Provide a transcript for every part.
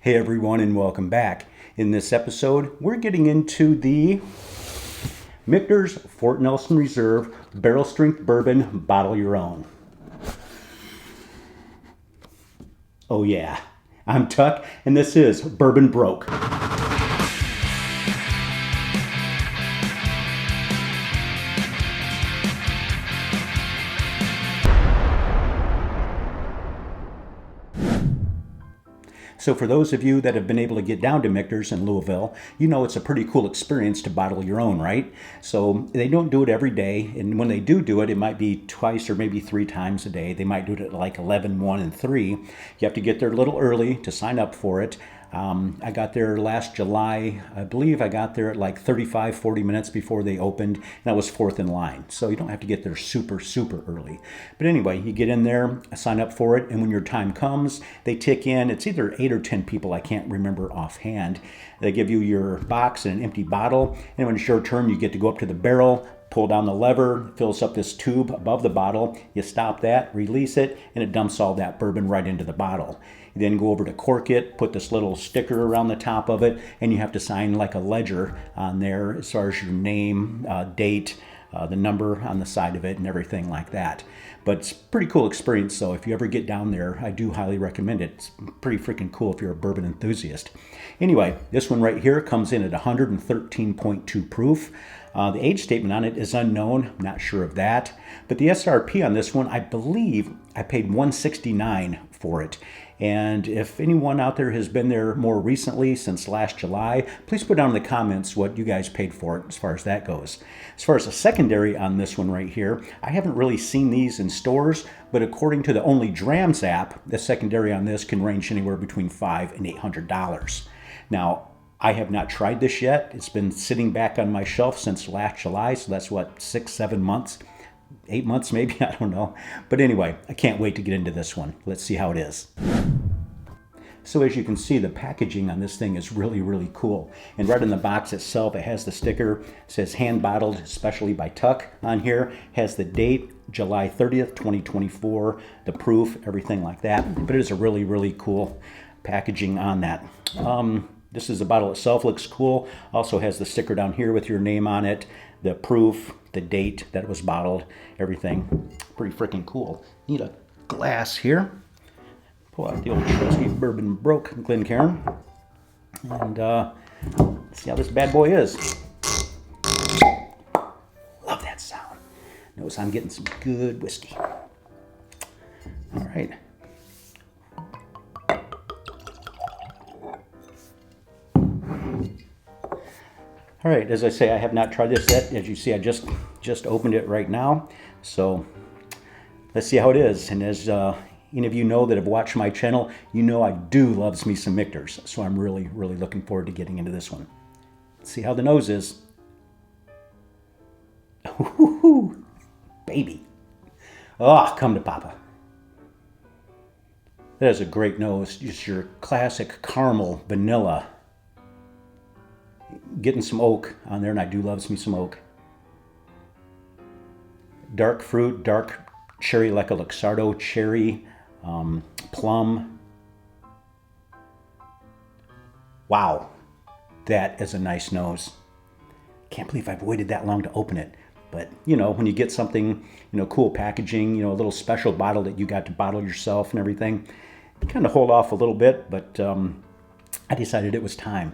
Hey everyone, and welcome back. In this episode, we're getting into the Michter's Fort Nelson Reserve Barrel Strength Bourbon Bottle Your Own. Oh yeah, I'm Tuck, and this is Bourbon Broke. So for those of you that have been able to get down to Michter's in Louisville, you know it's a pretty cool experience to bottle your own, right? So they don't do it every day, and when they do it, it might be twice or maybe three times a day. They might do it at like 11, 1, and 3. You have to get there a little early to sign up for it. I got there last July. I believe I got there at like 35, 40 minutes before they opened, and I was fourth in line. So you don't have to get there super, super early. But anyway, you get in there, sign up for it, and when your time comes, they tick in. It's either 8 or 10 people. I can't remember offhand. They give you your box and an empty bottle, and when it's your turn, you get to go up to the barrel, pull down the lever, fills up this tube above the bottle. You stop that, release it, and it dumps all that bourbon right into the bottle. You then go over to cork it, put this little sticker around the top of it, and you have to sign like a ledger on there as far as your name, date, the number on the side of it, and everything like that. But it's a pretty cool experience, so if you ever get down there, I do highly recommend it. It's pretty freaking cool if you're a bourbon enthusiast. Anyway, this one right here comes in at 113.2 proof. The age statement on it is unknown, I'm not sure of that. But the SRP on this one, I believe I paid $169 for it. And if anyone out there has been there more recently, since last July, please put down in the comments what you guys paid for it as far as that goes. As far as a secondary on this one right here, I haven't really seen these in stores, but according to the Only Drams app, the secondary on this can range anywhere between $500 and $800. Now, I have not tried this yet. It's been sitting back on my shelf since last July, so that's what, 6, 7 months? 8 months maybe, I don't know. But anyway, I can't wait to get into this one. Let's see how it is. So as you can see, the packaging on this thing is really, really cool. And right in the box itself, it has the sticker, it says hand bottled, especially by Tuck on here. Has the date, July 30th, 2024, the proof, everything like that. But it is a really, really cool packaging on that. This is the bottle itself, looks cool. Also has the sticker down here with your name on it, the proof, the date that it was bottled, everything. Pretty freaking cool. Need a glass here. Pull out the old trusty Bourbon Broke Glencairn. And see how this bad boy is. Love that sound. Notice I'm getting some good whiskey. All right. All right, as I say, I have not tried this yet. As you see, I just opened it right now. So let's see how it is. And as any of you know that have watched my channel, you know I do love me some Michter's. So I'm really, really looking forward to getting into this one. Let's see how the nose is. Ooh, baby. Oh, come to Papa. That is a great nose. Just your classic caramel, vanilla. Getting some oak on there, and I do love me some oak. Dark fruit, dark cherry, like a Luxardo cherry, plum. Wow, that is a nice nose. Can't believe I've waited that long to open it. But, you know, when you get something, cool packaging, a little special bottle that you got to bottle yourself and everything, you kind of hold off a little bit, but I decided it was time.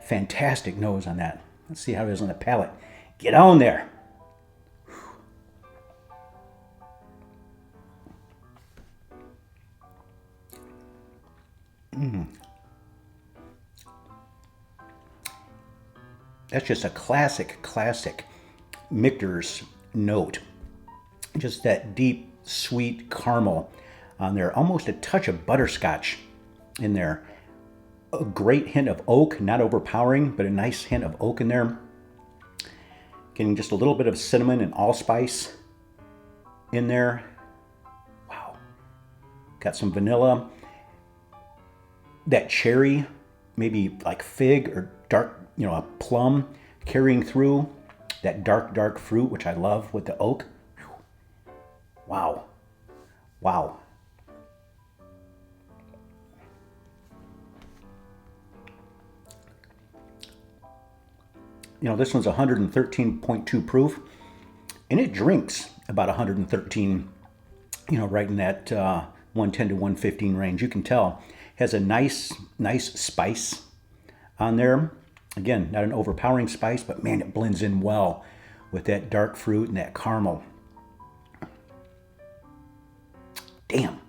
Fantastic nose on that. Let's see how it is on the palate. Get on there. That's just a classic Michter's note. Just that deep, sweet caramel on there. Almost a touch of butterscotch in there. A great hint of oak, not overpowering, but a nice hint of oak in there. Getting just a little bit of cinnamon and allspice in there. Wow. Got some vanilla. That cherry, maybe like fig or dark, a plum carrying through. That dark fruit, which I love with the oak. Wow. Wow. This one's 113.2 proof, and it drinks about 113, right in that 110 to 115 range. You can tell has a nice spice on there. Again, not an overpowering spice, but man, it blends in well with that dark fruit and that caramel. Damn.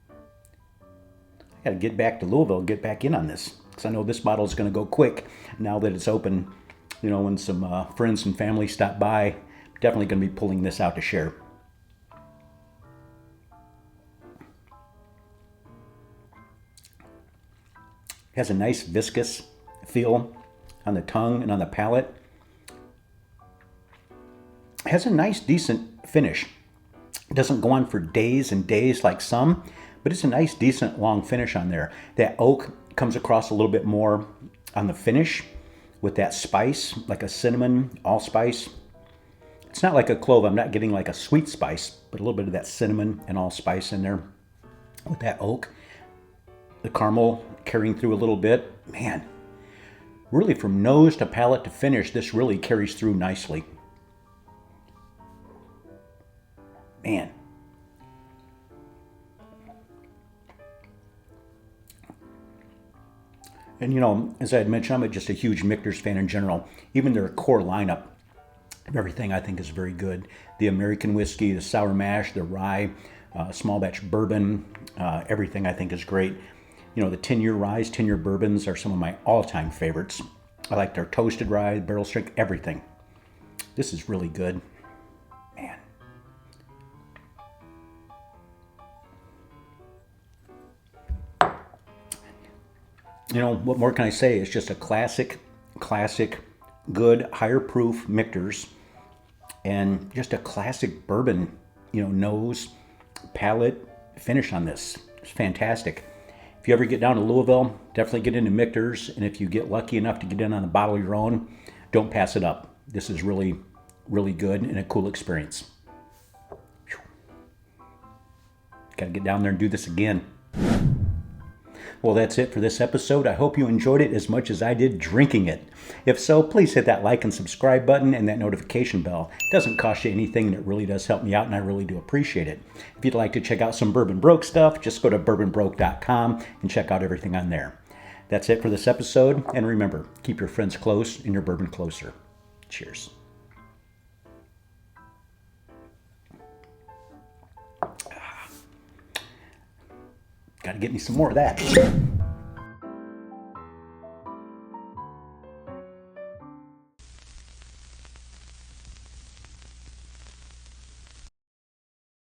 I got to get back to Louisville, get back in on this, because I know this bottle is going to go quick now that it's open. When some friends and family stop by, definitely going to be pulling this out to share. It has a nice viscous feel on the tongue and on the palate. It has a nice, decent finish. It doesn't go on for days and days like some, but it's a nice, decent, long finish on there. That oak comes across a little bit more on the finish with that spice, like a cinnamon allspice. It's not like a clove. I'm not getting like a sweet spice, but a little bit of that cinnamon and allspice in there with that oak. The caramel carrying through a little bit. Man, really from nose to palate to finish, this really carries through nicely. Man. And as I had mentioned, I'm just a huge Michter's fan in general. Even their core lineup of everything I think is very good. The American whiskey, the sour mash, the rye, small batch bourbon, everything I think is great. The 10-year ryes, 10-year bourbons are some of my all-time favorites. I like their toasted rye, barrel strength, everything. This is really good. Man. What more can I say? It's just a classic, good, higher proof Michter's, and just a classic bourbon, nose, palate, finish on this. It's fantastic. If you ever get down to Louisville, definitely get into Michter's, and if you get lucky enough to get in on a bottle of your own, don't pass it up. This is really, really good and a cool experience. Got to get down there and do this again. Well, that's it for this episode. I hope you enjoyed it as much as I did drinking it. If so, please hit that like and subscribe button and that notification bell. It doesn't cost you anything, and it really does help me out, and I really do appreciate it. If you'd like to check out some Bourbon Broke stuff, just go to bourbonbroke.com and check out everything on there. That's it for this episode, and remember, keep your friends close and your bourbon closer. Cheers. Got to get me some more of that.